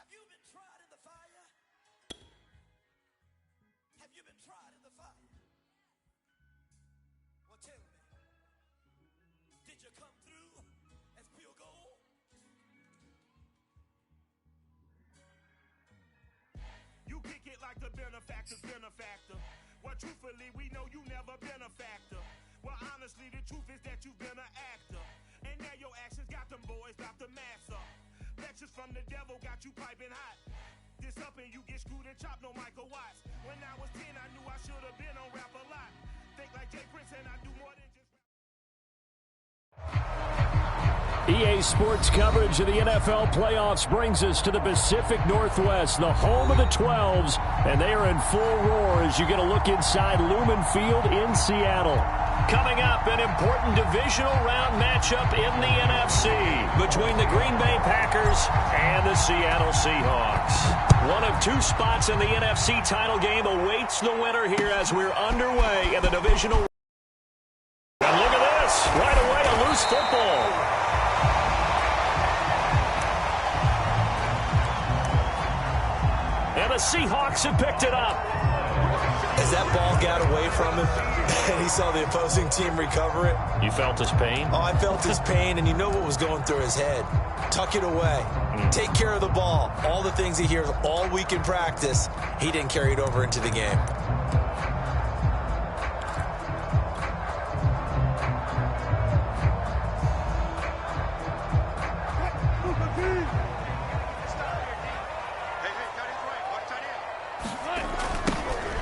Have you been tried in the fire? Have you been tried in the fire? Well, tell me, did you come through as pure gold? You kick it like the benefactor's benefactor. Well, truthfully, we know you never been a factor. Well, honestly, the truth is that you've been an actor. And now your actions got them boys about to mass up. Lectures from the devil got you piping hot. This up and you get screwed and chopped, no Michael Watts. When I was 10, I knew I should have been on rap a lot. Think like Jay Prince and I do more than just... EA Sports coverage of the NFL playoffs brings us to the Pacific Northwest, the home of the 12s, and they are in full roar as you get a look inside Lumen Field in Seattle. Coming up, an important divisional round matchup in the NFC between the Green Bay Packers and the Seattle Seahawks. One of two spots in the NFC title game awaits the winner here as we're underway in the divisional. And look at this, right away a loose football. And the Seahawks have picked it up. As that ball got away from him and he saw the opposing team recover it. You felt his pain? Oh, I felt his pain, and you know what was going through his head. Tuck it away. Take care of the ball. All the things he hears all week in practice, he didn't carry it over into the game.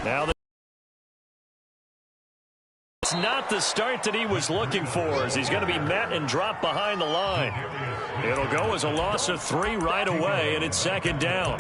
Now it's not the start that he was looking for as he's going to be met and dropped behind the line. It'll go as a loss of 3 right away, and it's second down.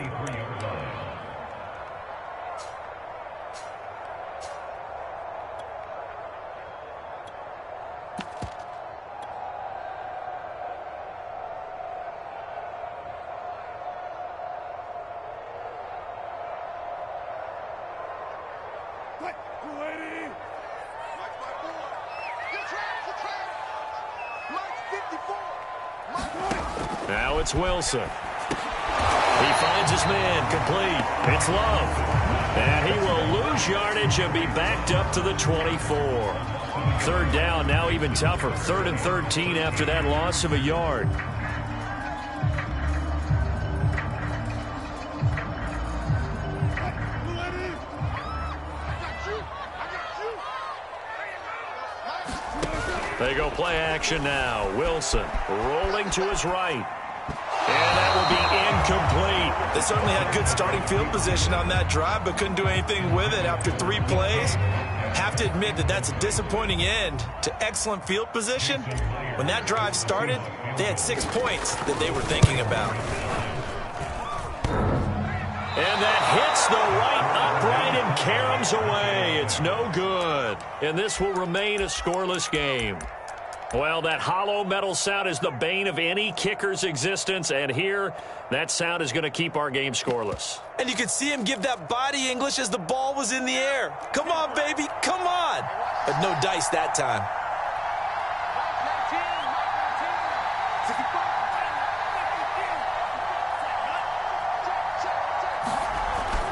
Now it's Wilson. He finds his man complete. It's Love. And he will lose yardage and be backed up to the 24. Third down, now even tougher. 3rd and 13 after that loss of a yard. They go play action now. Wilson rolling to his right. And that will be incomplete. They certainly had good starting field position on that drive, but couldn't do anything with it after 3 plays. Have to admit that that's a disappointing end to excellent field position. When that drive started, they had 6 points that they were thinking about. And that hits the right upright and caroms away. It's no good. And this will remain a scoreless game. Well, that hollow metal sound is the bane of any kicker's existence, and here, that sound is going to keep our game scoreless. And you could see him give that body English as the ball was in the air. Come on, baby, come on. But no dice that time.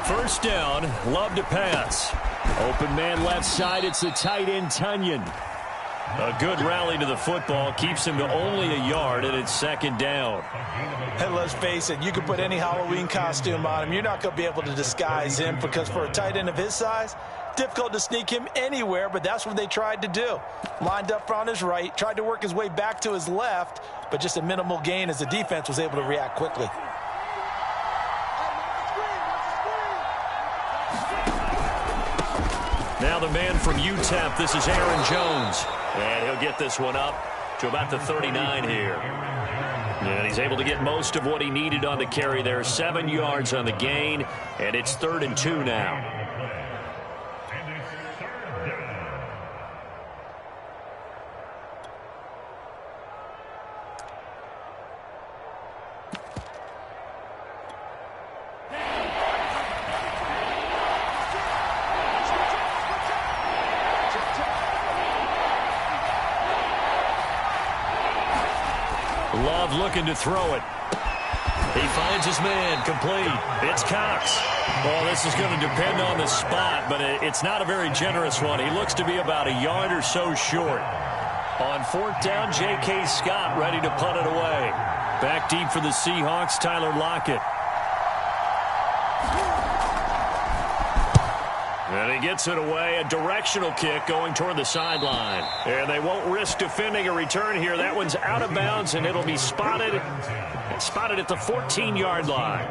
First down, Love to pass. Open man left side, it's the tight end, Tunyon. A good rally to the football keeps him to only a yard, and it's second down. And let's face it, you can put any Halloween costume on him. You're not going to be able to disguise him because for a tight end of his size, difficult to sneak him anywhere, but that's what they tried to do. Lined up on his right, tried to work his way back to his left, but just a minimal gain as the defense was able to react quickly. Now the man from UTEP, this is Aaron Jones. And he'll get this one up to about the 39 here. And he's able to get most of what he needed on the carry there. 7 yards on the gain, and it's 3rd and 2 now. Love looking to throw it. He finds his man, complete. It's Cox. Well, this is going to depend on the spot, but it's not a very generous one. He looks to be about a yard or so short. On fourth down, J.K. Scott ready to punt it away. Back deep for the Seahawks, Tyler Lockett. And he gets it away, a directional kick going toward the sideline. And they won't risk defending a return here. That one's out of bounds, and it'll be spotted at the 14-yard line.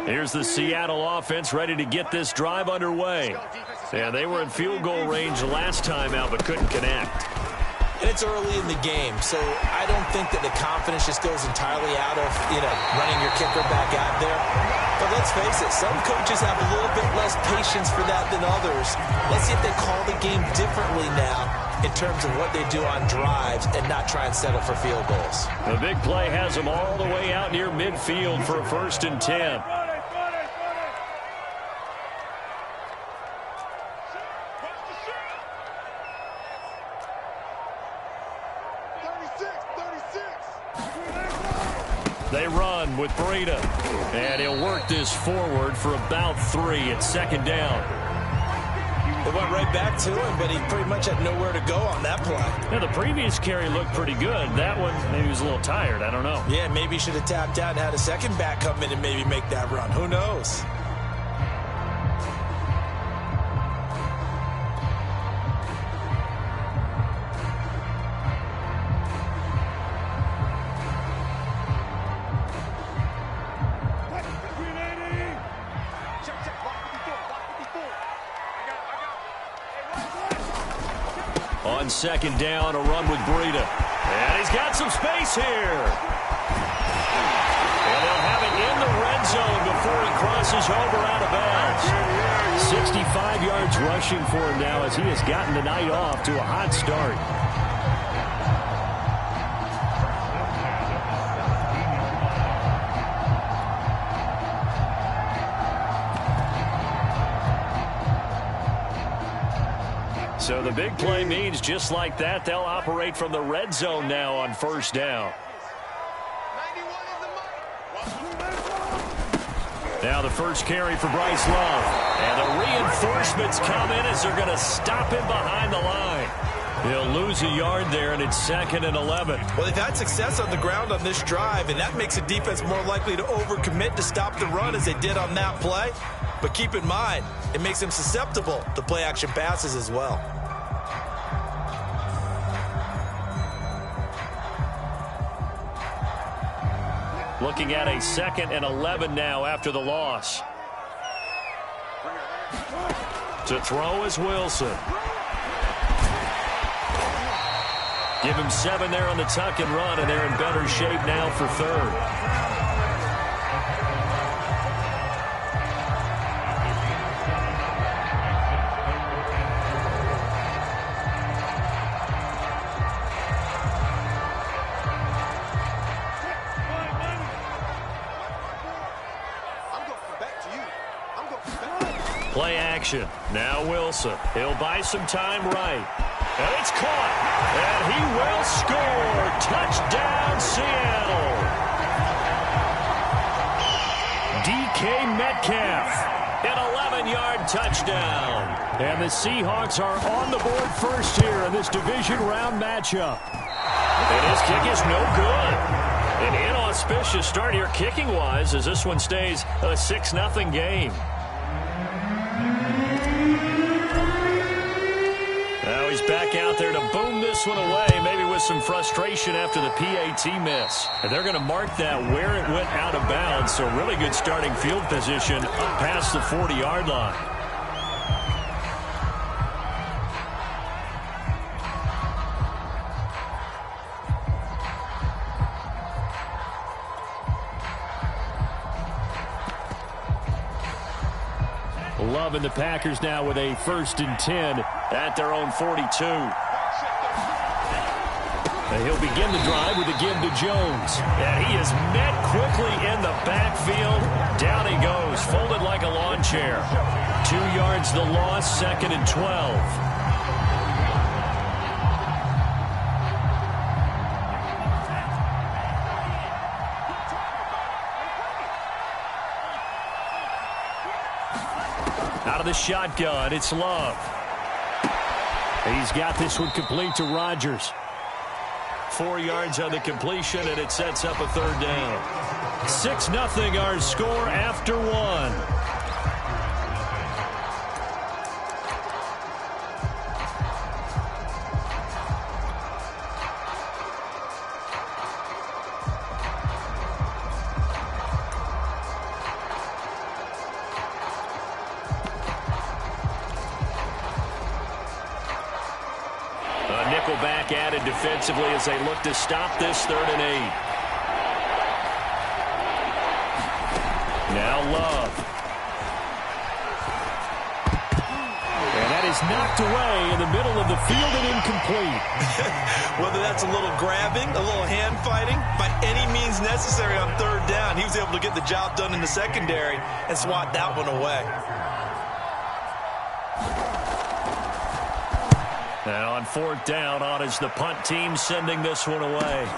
Here's the Seattle offense ready to get this drive underway. And they were in field goal range last time out but couldn't connect. And it's early in the game, so I don't think that the confidence just goes entirely out of, running your kicker back out there. But let's face it, some coaches have a little bit less patience for that than others. Let's see if they call the game differently now in terms of what they do on drives and not try and settle for field goals. The big play has them all the way out near midfield for a 1st and 10. They run with Breida, and he'll work this forward for about 3 at 2nd down. They went right back to him, but he pretty much had nowhere to go on that play. Yeah, the previous carry looked pretty good. That one, maybe he was a little tired. I don't know. Yeah, maybe he should have tapped out and had a second back come in and maybe make that run. Who knows? On 2nd down, a run with Breida. And he's got some space here. And they'll have it in the red zone before he crosses over out of bounds. 65 yards rushing for him now as he has gotten the night off to a hot start. So the big play means just like that, they'll operate from the red zone now on 1st down. Now the first carry for Bryce Love. And the reinforcements come in as they're going to stop him behind the line. He'll lose a yard there, and it's 2nd and 11. Well, they've had success on the ground on this drive, and that makes the defense more likely to overcommit to stop the run as they did on that play. But keep in mind, it makes them susceptible to play-action passes as well. Looking at a 2nd and 11 now after the loss. To throw is Wilson. Give him 7 there on the tuck and run, and they're in better shape now for 3rd. Play action. Now Wilson. He'll buy some time right. And it's caught. And he will score. Touchdown, Seattle. DK Metcalf. An 11-yard touchdown. And the Seahawks are on the board first here in this division round matchup. And his kick is no good. An inauspicious start here kicking-wise as this one stays a 6-0 game. Now he's back out there to boom this one away, maybe with some frustration after the PAT miss. And they're going to mark that where it went out of bounds, so really good starting field position up past the 40-yard line. Love and the Packers now with a 1st and 10 at their own 42. And he'll begin the drive with a give to Jones. And he is met quickly in the backfield. Down he goes, folded like a lawn chair. 2 yards the loss, 2nd and 12. Out of the shotgun, it's Love. He's got this one complete to Rodgers. 4 yards on the completion, and it sets up a 3rd down. 6-0 our score after 1. Nickelback added defensively as they look to stop this 3rd and 8. Now Love. And that is knocked away in the middle of the field and incomplete. Whether that's a little grabbing, a little hand fighting, by any means necessary on 3rd down, he was able to get the job done in the secondary and swat that one away. And on 4th down, on is the punt team sending this one away.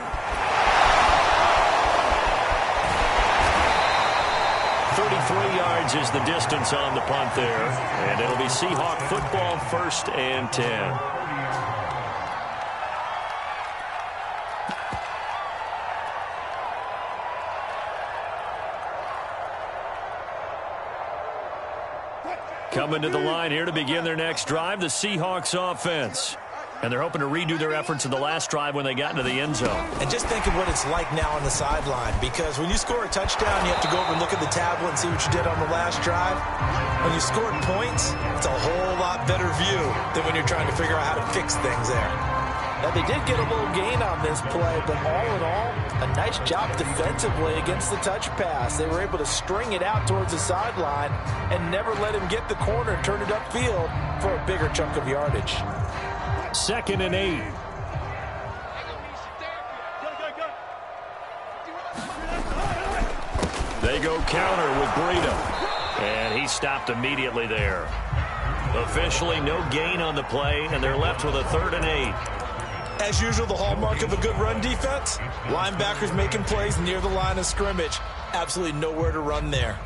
Yards is the distance on the punt there. And it'll be Seahawk football, 1st and 10. Coming to the line here to begin their next drive, the Seahawks offense. And they're hoping to redo their efforts in the last drive when they got into the end zone. And just think of what it's like now on the sideline, because when you score a touchdown, you have to go over and look at the tablet and see what you did on the last drive. When you scored points, it's a whole lot better view than when you're trying to figure out how to fix things there. Now, they did get a little gain on this play, but all in all, a nice job defensively against the touch pass. They were able to string it out towards the sideline and never let him get the corner, turn it upfield for a bigger chunk of yardage. 2nd and 8. They go counter with Boodawg. And he stopped immediately there. Officially no gain on the play, and they're left with a 3rd and 8. As usual, the hallmark of a good run defense, linebackers making plays near the line of scrimmage. Absolutely nowhere to run there.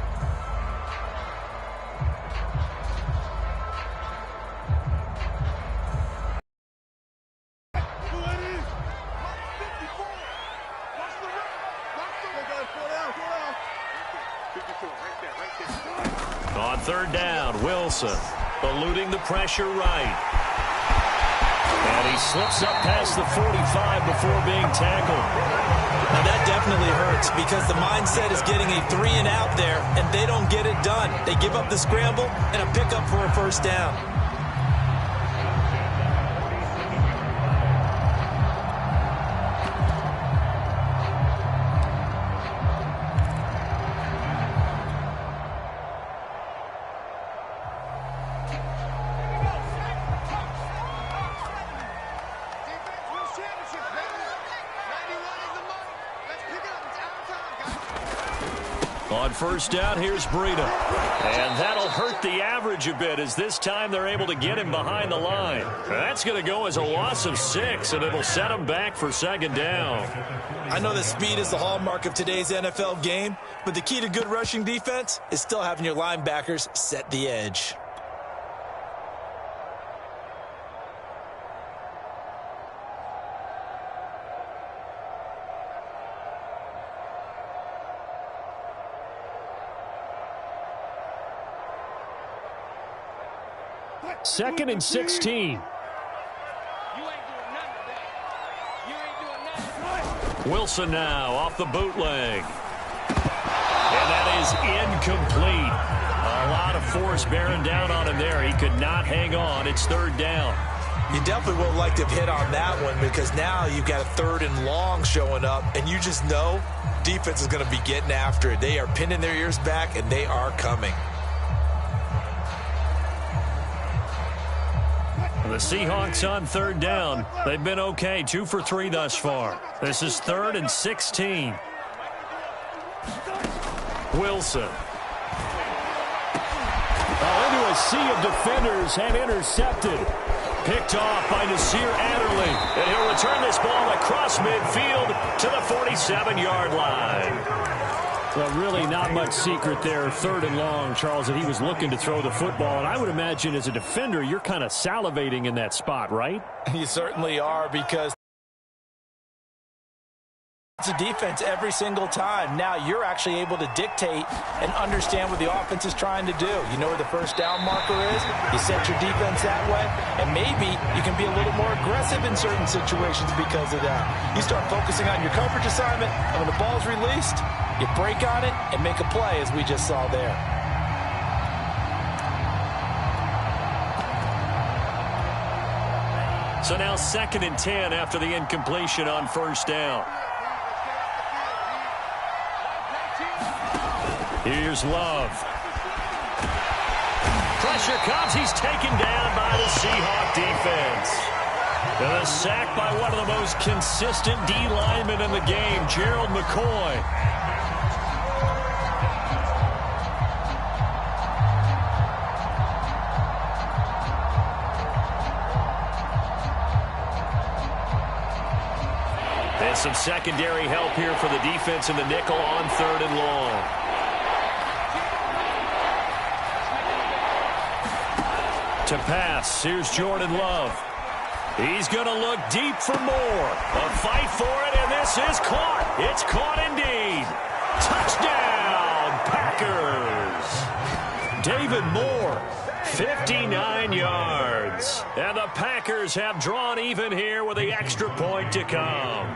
On 3rd down, Wilson eluding the pressure right. And he slips up past the 45 before being tackled. Now that definitely hurts because the mindset is getting a 3 and out there, and they don't get it done. They give up the scramble and a pickup for a 1st down. On 1st down, here's Boodawg. And that'll hurt the average a bit as this time they're able to get him behind the line. That's going to go as a loss of 6, and it'll set him back for 2nd down. I know that speed is the hallmark of today's NFL game, but the key to good rushing defense is still having your linebackers set the edge. Second and 16. Wilson now off the bootleg. And that is incomplete. A lot of force bearing down on him there. He could not hang on. It's 3rd down. You definitely would like to have hit on that one because now you've got a 3rd and long showing up, and you just know defense is going to be getting after it. They are pinning their ears back, and they are coming. The Seahawks on third down. They've been okay, 2 for 3 thus far. This is 3rd and 16. Wilson. Into a sea of defenders and intercepted. Picked off by Nasir Adderley. And he'll return this ball across midfield to the 47-yard line. Well, really not much secret there, 3rd and long, Charles, that he was looking to throw the football. And I would imagine as a defender, you're kind of salivating in that spot, right? You certainly are, because it's a defense every single time. Now you're actually able to dictate and understand what the offense is trying to do. You know where the first down marker is. You set your defense that way, and maybe you can be a little more aggressive in certain situations because of that. You start focusing on your coverage assignment, and when the ball's released, you break on it and make a play, as we just saw there. So now 2nd and 10 after the incompletion on first down. Here's Love. Pressure comes. He's taken down by the Seahawk defense. And a sack by one of the most consistent D linemen in the game, Gerald McCoy. And some secondary help here for the defense in the nickel on 3rd and long. To pass, here's Jordan Love. He's going to look deep for more. A fight for it, and this is caught. It's caught indeed. Touchdown, Packers. David Moore, 59 yards. And the Packers have drawn even here with the extra point to come.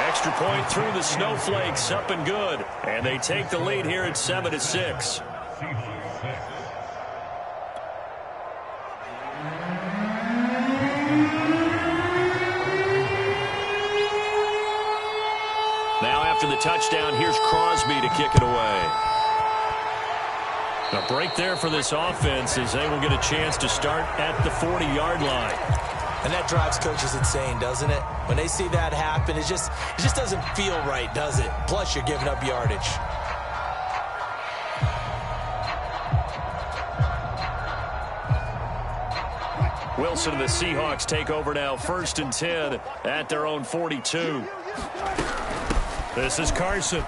Extra point through the snowflakes, up and good. And they take the lead here at 7-6. Now after the touchdown, here's Crosby to kick it away. A break there for this offense as they will get a chance to start at the 40-yard line. And that drives coaches insane, doesn't it? When they see that happen, it just doesn't feel right, does it? Plus, you're giving up yardage. Wilson and the Seahawks take over now, 1st and 10 at their own 42. This is Carson.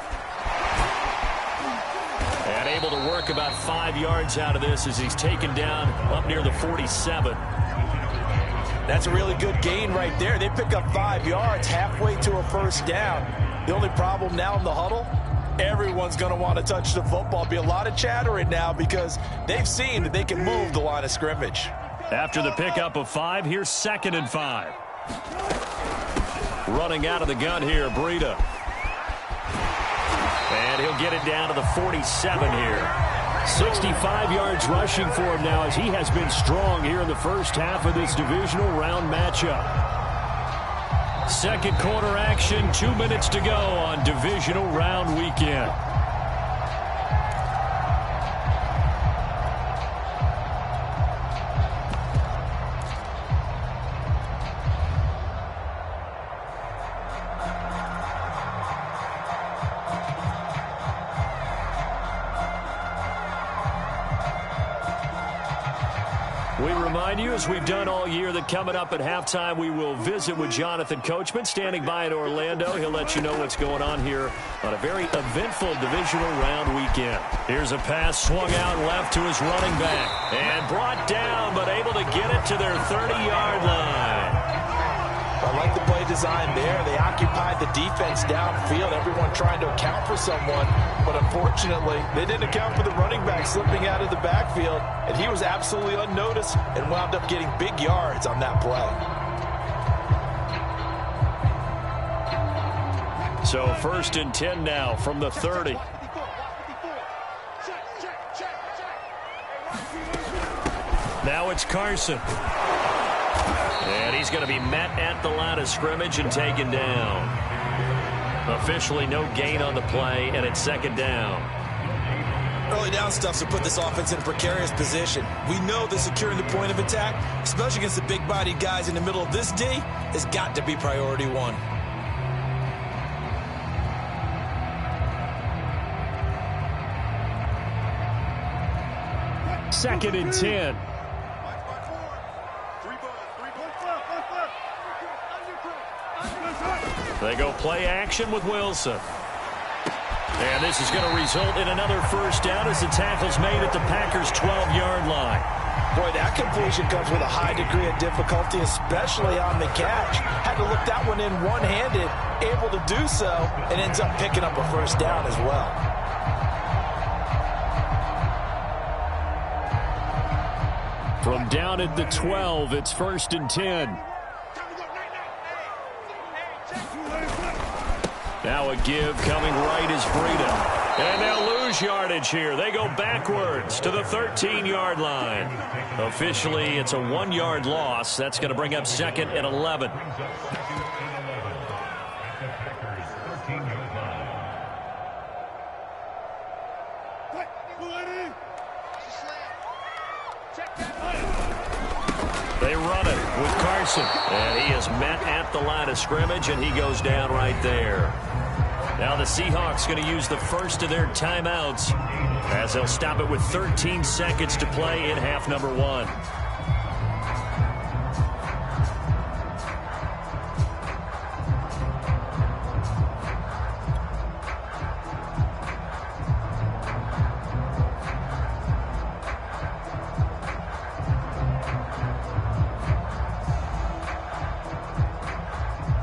And able to work about 5 yards out of this as he's taken down up near the 47. That's a really good gain right there. They pick up 5 yards halfway to a first down. The only problem now in the huddle, everyone's going to want to touch the football. Be a lot of chattering now because they've seen that they can move the line of scrimmage. After the pickup of 5, here's 2nd and 5. Running out of the gun here, Breida. And he'll get it down to the 47 here. 65 yards rushing for him now as he has been strong here in the first half of this divisional round matchup. Second quarter action, 2 minutes to go on divisional round weekend. We remind you, as we've done all year, that coming up at halftime, we will visit with Jonathan Coachman, standing by in Orlando. He'll let you know what's going on here on a very eventful divisional round weekend. Here's a pass swung out left to his running back. And brought down, but able to get it to their 30-yard line. I like the play design there. They occupied the defense downfield, everyone trying to account for someone. But unfortunately, they didn't account for the running back slipping out of the backfield. And he was absolutely unnoticed and wound up getting big yards on that play. So 1st and 10 now from the 30. Now it's Carson. And he's going to be met at the line of scrimmage and taken down. Officially no gain on the play, and it's second down. Early down stuff to put this offense in a precarious position. We know that securing the point of attack, especially against the big-bodied guys in the middle of this D, has got to be priority one. Second and 10. They go play action with Wilson. And this is going to result in another first down as the tackle's made at the Packers' 12-yard line. Boy, that completion comes with a high degree of difficulty, especially on the catch. Had to look that one in one-handed, able to do so, and ends up picking up a first down as well. From down at the 12, it's first and 10. Now a give coming right is Breida. And they'll lose yardage here. They go backwards to the 13-yard line. Officially, it's a 1-yard loss. That's going to bring up second and 11. They run it with Carson. And he is met at the line of scrimmage, and he goes down right there. Now the Seahawks going to use the first of their timeouts as they'll stop it with 13 seconds to play in half number 1.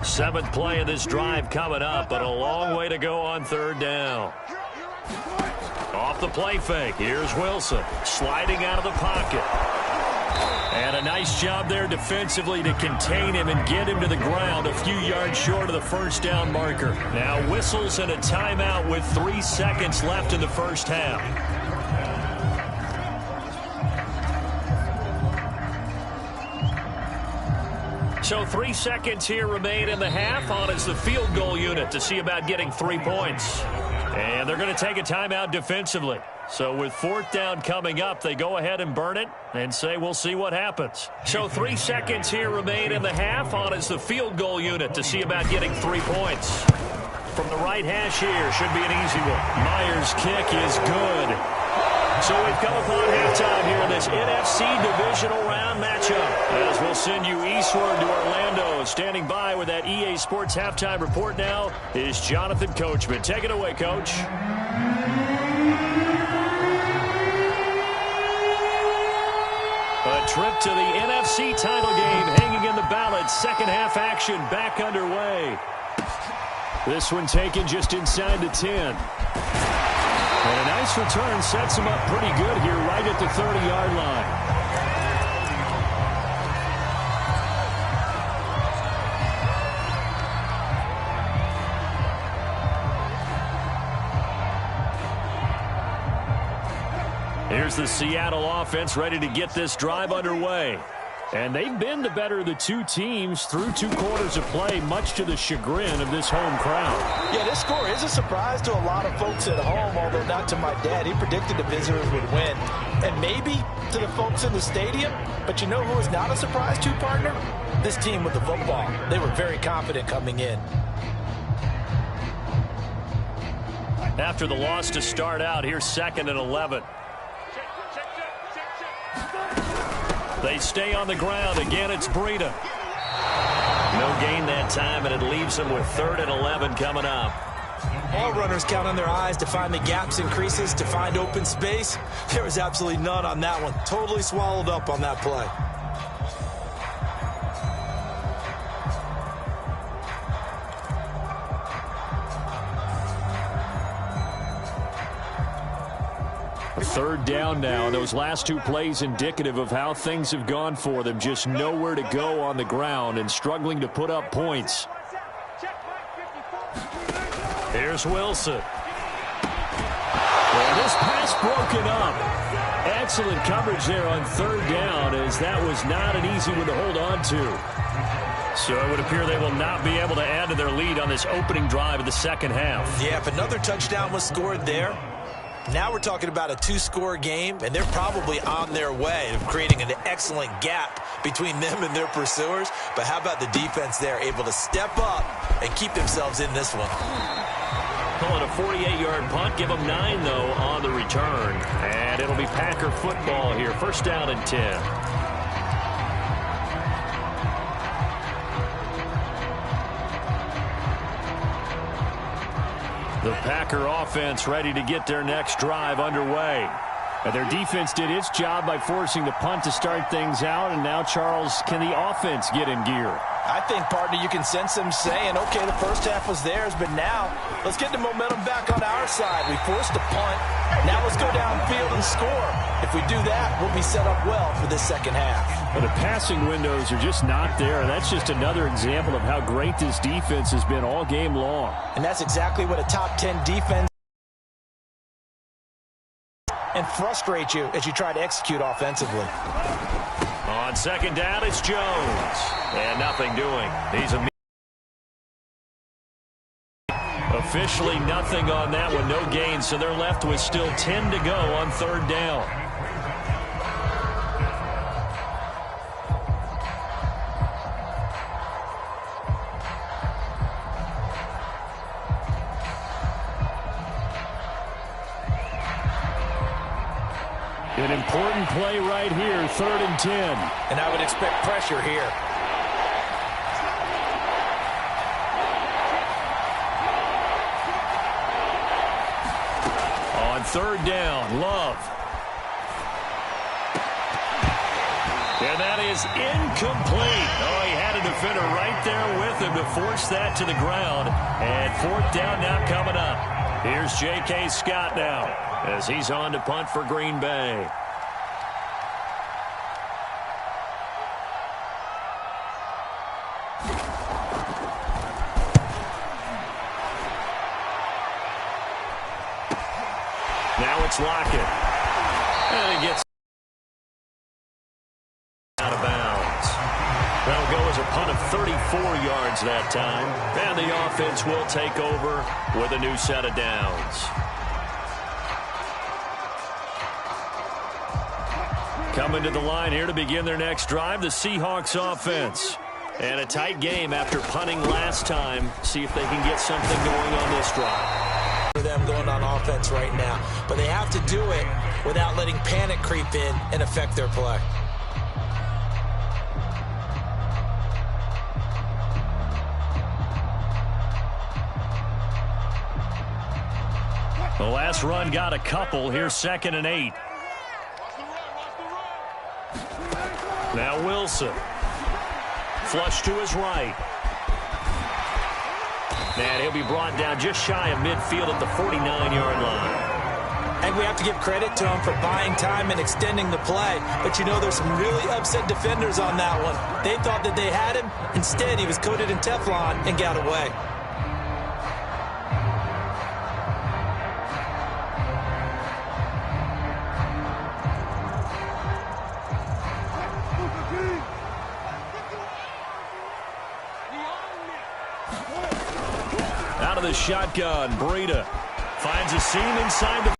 Seventh play of this drive coming up, but a long way to go on third down. Off the play fake, here's Wilson sliding out of the pocket. And a nice job there defensively to contain him and get him to the ground a few yards short of the first down marker. Now whistles and a timeout with 3 seconds left in the first half. So 3 seconds here remain in the half. On is the field goal unit to see about getting 3 points. And they're going to take a timeout defensively. So with fourth down coming up, they go ahead and burn it and say we'll see what happens. So 3 seconds here remain in the half. On is the field goal unit to see about getting 3 points. From the right hash here, should be an easy one. Myers' kick is good. So we've come upon halftime here in this NFC divisional round matchup. As we'll send you eastward to Orlando. Standing by with that EA Sports halftime report now is Jonathan Coachman. Take it away, Coach. A trip to the NFC title game hanging in the balance. Second half action back underway. This one taken just inside the 10. And a nice return sets him up pretty good here right at the 30-yard line. Here's the Seattle offense ready to get this drive underway. And they've been the better of the two teams through 2 quarters of play, much to the chagrin of this home crowd. Yeah, this score is a surprise to a lot of folks at home, although not to my dad. He predicted the visitors would win. And maybe to the folks in the stadium. But you know who is not a surprise to, partner? This team with the football. They were very confident coming in. After the loss to start out, here's second and 11. They stay on the ground. Again, it's Breida. No gain that time, and it leaves them with 3rd and 11 coming up. All runners count on their eyes to find the gaps and creases, to find open space. There was absolutely none on that one. Totally swallowed up on that play. Third down now. Those last 2 plays indicative of how things have gone for them. Just nowhere to go on the ground and struggling to put up points. Here's Wilson. And this pass broken up. Excellent coverage there on 3rd down, as that was not an easy one to hold on to. So it would appear they will not be able to add to their lead on this opening drive of the second half. Yeah, if another touchdown was scored there, now we're talking about a two-score game, and they're probably on their way of creating an excellent gap between them and their pursuers. But how about the defense there, able to step up and keep themselves in this one? Call it a 48-yard punt. Give them 9, though, on the return. And it'll be Packer football here. First down and 10. The Packer offense ready to get their next drive underway. And their defense did its job by forcing the punt to start things out. And now, Charles, can the offense get in gear? I think, partner, you can sense them saying, okay, the first half was theirs, but now let's get the momentum back on our side. We forced a punt. Now let's go downfield and score. If we do that, we'll be set up well for this second half. But the passing windows are just not there. That's just another example of how great this defense has been all game long. And that's exactly what a top 10 defense and frustrate you as you try to execute offensively. On second down, it's Jones. And nothing doing. He's officially nothing on that one. No gain, so they're left with still 10 to go on third down. An important play right here, 3rd and 10. And I would expect pressure here. On third down, Love. And that is incomplete. Oh, he had a defender right there with him to force that to the ground. And 4th down now coming up. Here's J.K. Scott now as he's on to punt for Green Bay. Now it's Lockett. And he gets out of bounds. That'll go as a punt of 34 yards that time. And the offense will take over with a new set of downs. Coming to the line here to begin their next drive, the Seahawks offense. And a tight game after punting last time. See if they can get something going on this drive. For them going on offense right now. But they have to do it without letting panic creep in and affect their play. The last run got a couple. Here's 2nd and 8. Now Wilson. Flush to his right. And he'll be brought down just shy of midfield at the 49-yard line. And we have to give credit to him for buying time and extending the play. But you know there's some really upset defenders on that one. They thought that they had him. Instead, he was coated in Teflon and got away. Out of the shotgun, Breida finds a seam inside the...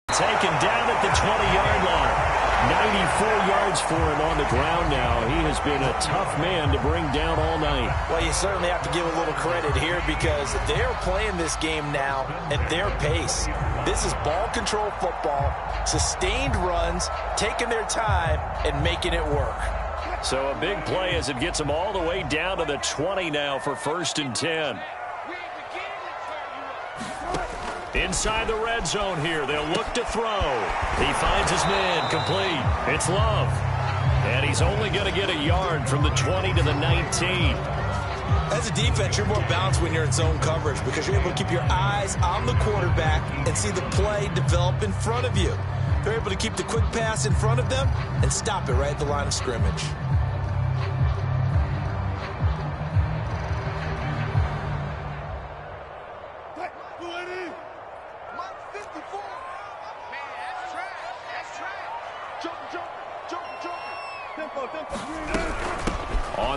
Taken down at the 20-yard line. 94 yards for him on the ground now. He has been a tough man to bring down all night. Well, you certainly have to give a little credit here because they're playing this game now at their pace. This is ball control football, sustained runs, taking their time, and making it work. So a big play as it gets them all the way down to the 20 now for 1st and 10. Inside the red zone here. They'll look to throw. He finds his man complete. It's Love. And he's only going to get a yard from the 20 to the 19. As a defense, you're more balanced when you're in zone coverage because you're able to keep your eyes on the quarterback and see the play develop in front of you. They're able to keep the quick pass in front of them and stop it right at the line of scrimmage.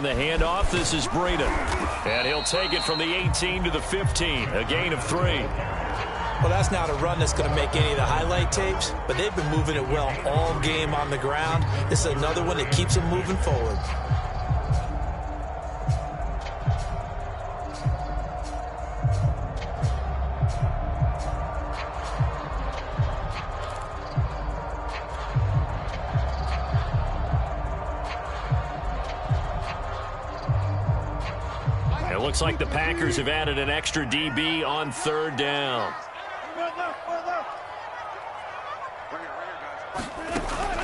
on the handoff. This is Breida. And he'll take it from the 18 to the 15. A gain of 3. Well, that's not a run that's going to make any of the highlight tapes, but they've been moving it well all game on the ground. This is another one that keeps them moving forward. It looks like the Packers have added an extra DB on 3rd down.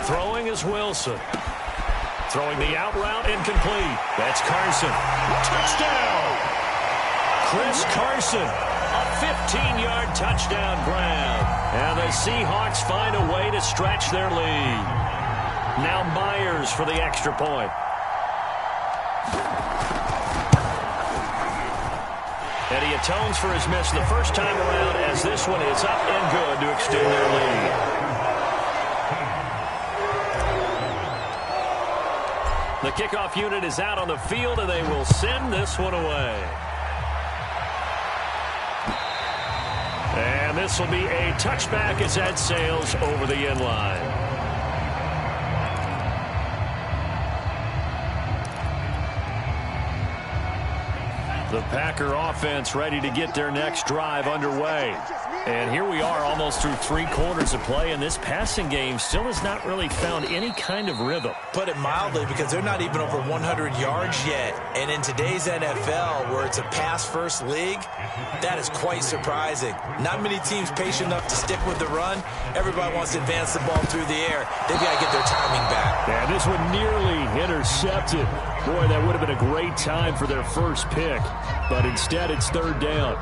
Throwing is Wilson. Throwing the out route incomplete. That's Carson. Touchdown! Chris Carson. A 15-yard touchdown grab. And the Seahawks find a way to stretch their lead. Now Myers for the extra point. And he atones for his miss the first time around as this one is up and good to extend their lead. The kickoff unit is out on the field, and they will send this one away. And this will be a touchback as that sails over the end line. The Packer offense ready to get their next drive underway. And here we are almost through 3 quarters of play, and this passing game still has not really found any kind of rhythm. Put it mildly, because they're not even over 100 yards yet. And in today's NFL, where it's a pass-first league, that is quite surprising. Not many teams patient enough to stick with the run. Everybody wants to advance the ball through the air. They've got to get their timing back. Yeah, this one nearly intercepted. Boy, that would have been a great time for their first pick. But instead, it's 3rd down.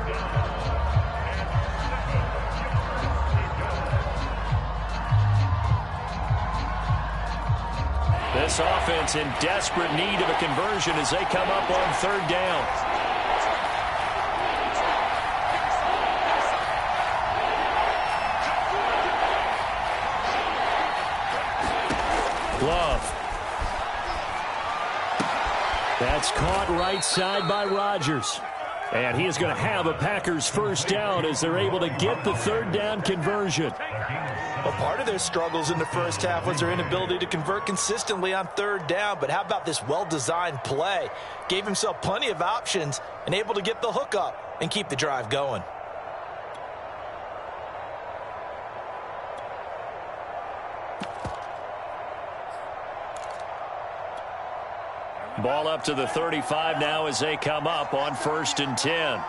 This offense in desperate need of a conversion as they come up on 3rd down. Glove. That's caught right side by Rodgers. And he is going to have a Packers first down as they're able to get the 3rd down conversion. Well, part of their struggles in the first half was their inability to convert consistently on 3rd down. But how about this well-designed play? Gave himself plenty of options and able to get the hook up and keep the drive going. Ball up to the 35 now as they come up on 1st and 10.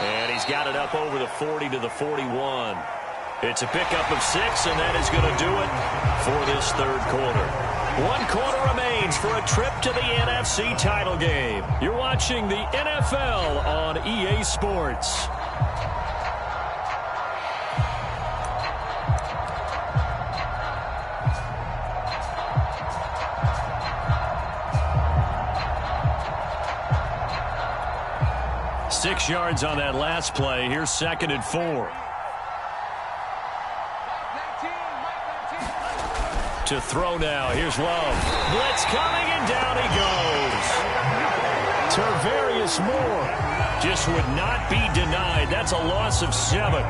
And he's got it up over the 40 to the 41. It's a pickup of 6, and that is going to do it for this 3rd quarter. 1 quarter remains for a trip to the NFC title game. You're watching the NFL on EA Sports. Six yards on that last play. Here's 2nd and 4. To throw now. Here's Love. Blitz coming, and down he goes. Tarvarius Moore just would not be denied. That's a loss of 7.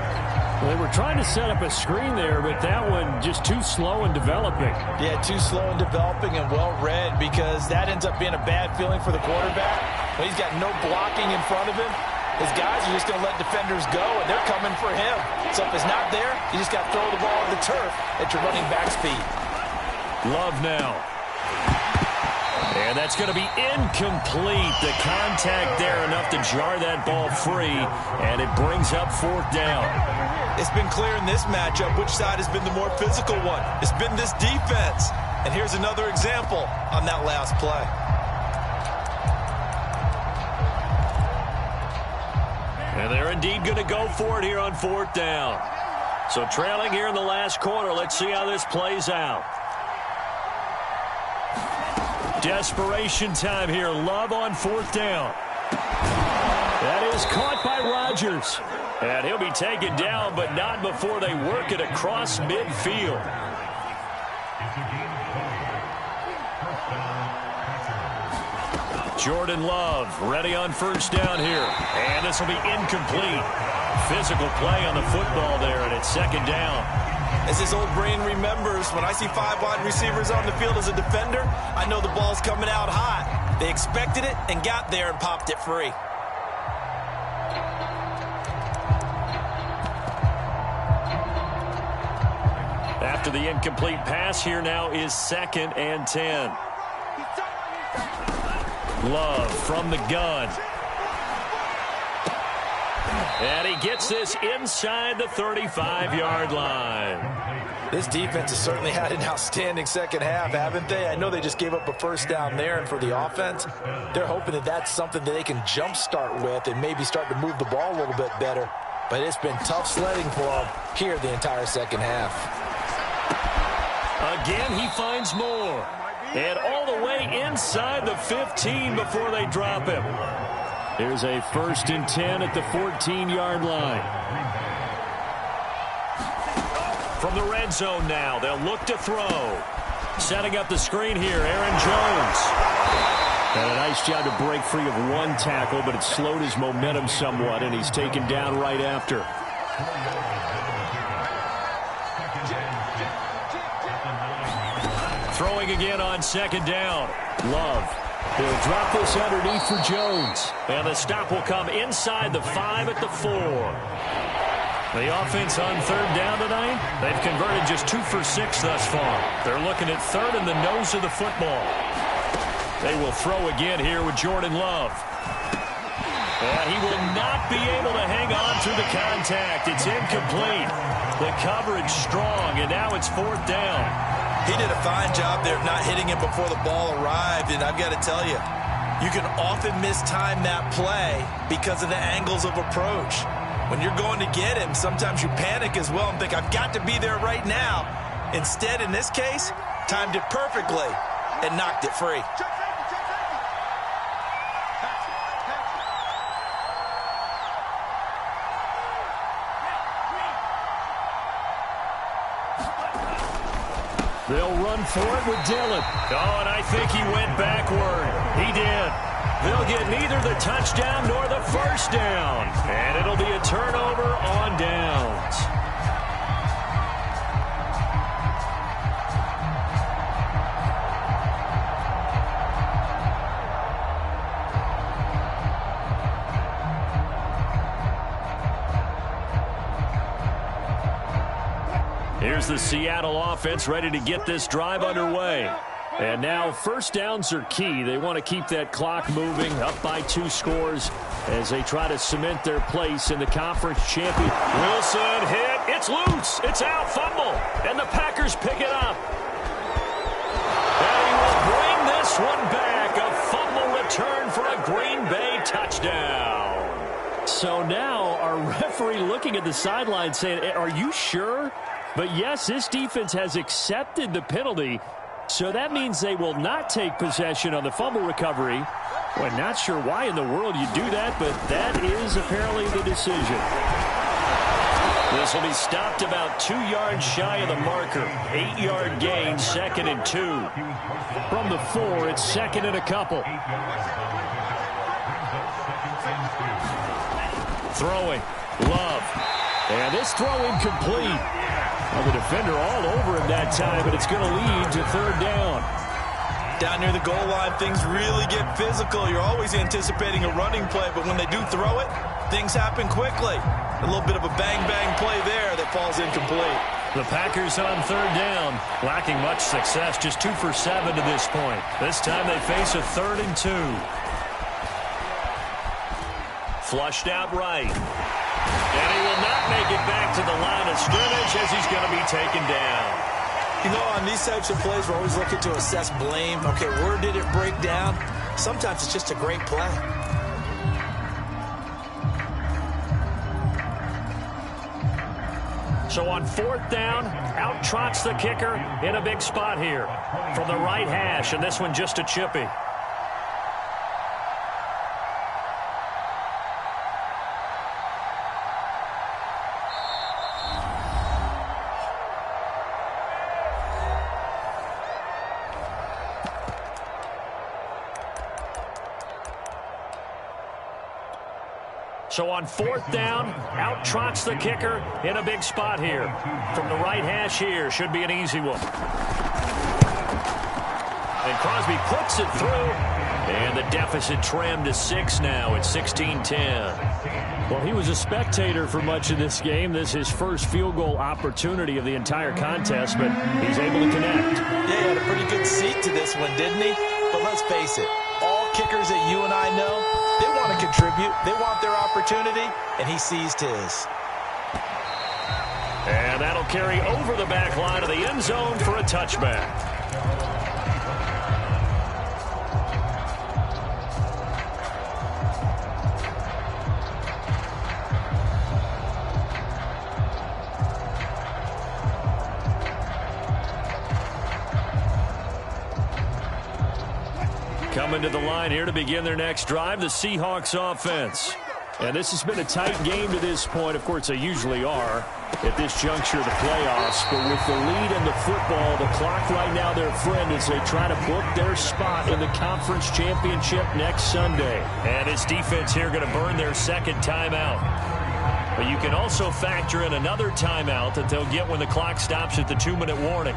They were trying to set up a screen there, but that one just too slow in developing. Yeah, too slow in developing and well read, because that ends up being a bad feeling for the quarterback. When he's got no blocking in front of him, his guys are just going to let defenders go, and they're coming for him. So if it's not there, you just got to throw the ball on the turf at your running back speed. Love now. And that's going to be incomplete. The contact there enough to jar that ball free, and it brings up 4th down. It's been clear in this matchup which side has been the more physical one. It's been this defense. And here's another example on that last play. And they're indeed going to go for it here on 4th down. So trailing here in the last quarter. Let's see how this plays out. Desperation time here. Love on 4th down. That is caught by Rodgers. And he'll be taken down, but not before they work it across midfield. Jordan Love ready on first down here. And this will be incomplete. Physical play on the football there, and it's second down. As his old brain remembers, when I see 5 wide receivers on the field as a defender, I know the ball's coming out hot. They expected it and got there and popped it free. After the incomplete pass, here now is 2nd and 10. Love from the gun. And he gets this inside the 35-yard line. This defense has certainly had an outstanding second half, haven't they? I know they just gave up a first down there, and for the offense, they're hoping that that's something that they can jumpstart with and maybe start to move the ball a little bit better. But it's been tough sledding for them here the entire second half. Again, he finds more. And all the way inside the 15 before they drop him. Here's a 1st and 10 at the 14-yard line. From the red zone now, they'll look to throw. Setting up the screen here, Aaron Jones. And a nice job to break free of one tackle, but it slowed his momentum somewhat, and he's taken down right after. Throwing again on 2nd down. Love. He'll drop this underneath for Jones. And the stop will come inside the 5 at the 4. The offense on 3rd down tonight, they've converted just 2 for 6 thus far. They're looking at 3rd in the nose of the football. They will throw again here with Jordan Love. And he will not be able to hang on through the contact. It's incomplete. The coverage strong, and now it's 4th down. He did a fine job there of not hitting him before the ball arrived, and I've got to tell you, you can often mistime that play because of the angles of approach. When you're going to get him, sometimes you panic as well and think, I've got to be there right now. Instead, in this case, timed it perfectly and knocked it free. They'll run for it with Dillon. Oh, and I think he went backward. He did. They'll get neither the touchdown nor the first down. And it'll be a turnover on downs. Here's the Seattle offense ready to get this drive underway. And now 1st downs are key. They want to keep that clock moving, up by 2 scores as they try to cement their place in the conference champion. Wilson hit. It's loose. It's out. Fumble. And the Packers pick it up. And he will bring this one back. A fumble return for a Green Bay touchdown. So now our referee looking at the sideline saying, are you sure? But yes, this defense has accepted the penalty, so that means they will not take possession on the fumble recovery. Well, not sure why in the world you do that, but that is apparently the decision. This will be stopped about 2 yards shy of the marker. 8-yard gain, 2nd and 2. From the 4, it's 2nd and a couple. Throwing, Love. And this throw incomplete. Well, the defender all over him that time, but it's going to lead to 3rd down. Down near the goal line, things really get physical. You're always anticipating a running play, but when they do throw it, things happen quickly. A little bit of a bang-bang play there that falls incomplete. The Packers on 3rd down, lacking much success, just 2 for 7 to this point. This time they face a 3rd and 2. Flushed out right. And he will not make it back to the line of scrimmage as he's going to be taken down. You know, on these types of plays, we're always looking to assess blame. Okay, where did it break down? Sometimes it's just a great play. So on 4th down, out trots the kicker in a big spot here from the right hash, and this one just a chippy. So on 4th down, out trots the kicker in a big spot here. From the right hash here, should be an easy one. And Crosby puts it through. And the deficit trimmed to 6 now. It's 16-10. Well, he was a spectator for much of this game. This is his first field goal opportunity of the entire contest, but he's able to connect. Yeah, he had a pretty good seat to this one, didn't he? But let's face it, all kickers that you and I know, they want to contribute. They want their opportunity, and he seized his. And that'll carry over the back line of the end zone for a touchback. Coming to the line here to begin their next drive, the Seahawks offense. And this has been a tight game to this point. Of course, they usually are at this juncture of the playoffs. But with the lead in the football, the clock right now their friend as they try to book their spot in the conference championship next Sunday. And his defense here going to burn their second timeout. But you can also factor in another timeout that they'll get when the clock stops at the 2-minute warning.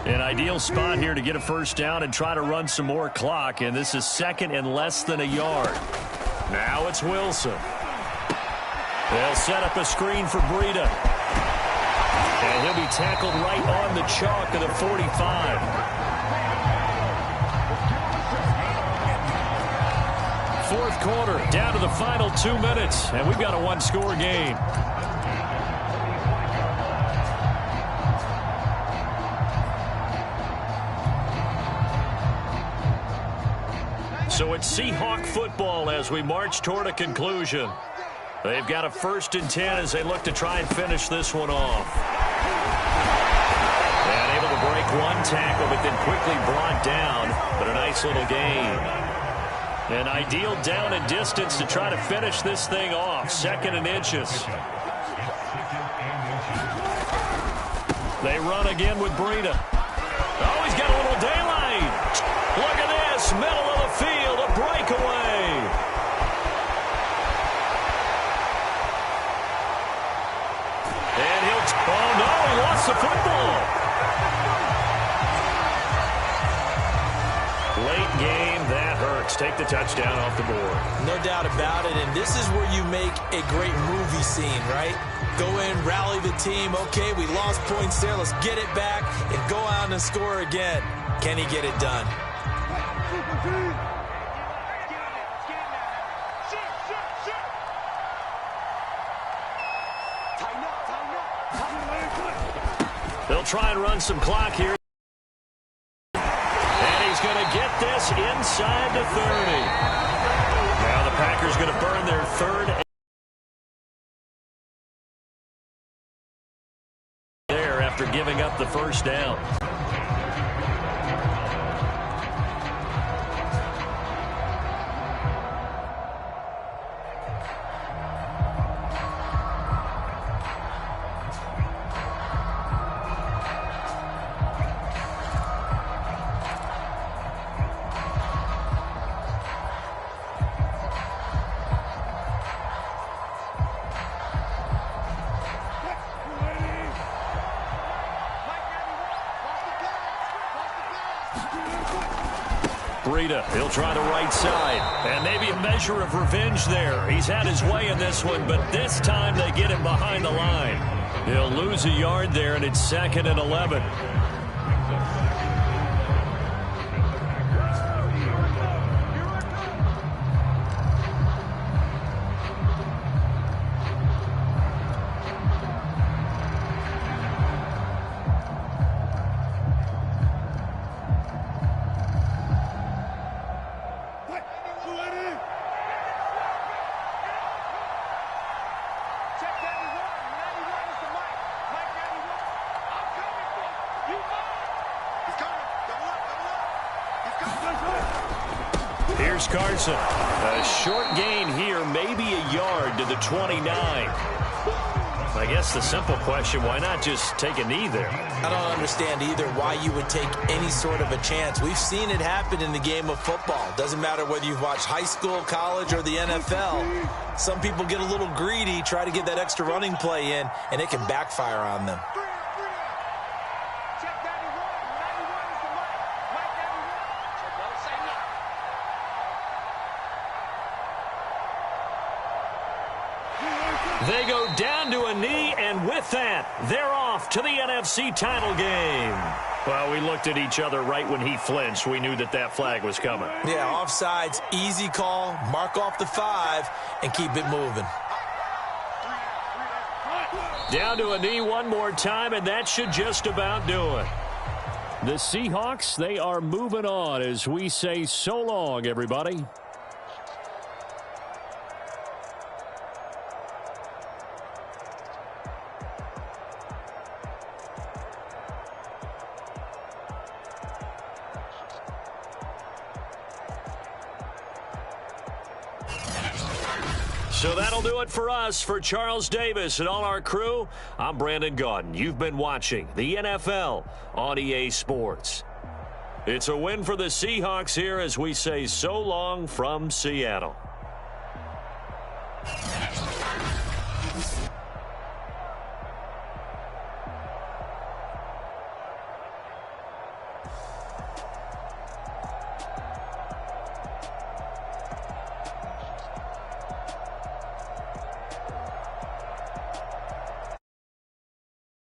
An ideal spot here to get a first down and try to run some more clock, and this is 2nd and less than a yard. Now it's Wilson. They'll set up a screen for Breida. And he'll be tackled right on the chalk of the 45. Fourth quarter, down to the final 2 minutes, and we've got a one-score game. So it's Seahawk football as we march toward a conclusion. They've got a 1st and 10 as they look to try and finish this one off. And able to break one tackle, but then quickly brought down. But a nice little gain. An ideal down and distance to try to finish this thing off. 2nd and inches. They run again with Breida. Oh, he's got a little daylight. Look at this, middle of the field, a breakaway. And oh no, he lost the football. Late game, that hurts. Take the touchdown off the board. No doubt about it, and this is where you make a great movie scene, right? Go in, rally the team. Okay, we lost points there. Let's get it back and go out and score again. Can he get it done? They'll try and run some clock here. And he's going to get this inside the 30. Now the Packers going to burn their 3rd there after giving up the first down. Breida, he'll try the right side. And maybe a measure of revenge there. He's had his way in this one, but this time they get him behind the line. He'll lose a yard there, and it's 2nd and 11. Here's Carson. A short gain here, maybe a yard to the 29. I guess the simple question, why not just take a knee there? I don't understand either why you would take any sort of a chance. We've seen it happen in the game of football. Doesn't matter whether you've watched high school, college, or the NFL. Some people get a little greedy, try to get that extra running play in, and it can backfire on them. They go down to a knee, and with that, they're off to the NFC title game. Well, we looked at each other right when he flinched. We knew that that flag was coming. Yeah, offsides, easy call, mark off the 5, and keep it moving. Down to a knee one more time, and that should just about do it. The Seahawks, they are moving on as we say so long, everybody. So that'll do it for us. For Charles Davis and all our crew, I'm Brandon Gaudin. You've been watching the NFL on EA Sports. It's a win for the Seahawks here as we say so long from Seattle.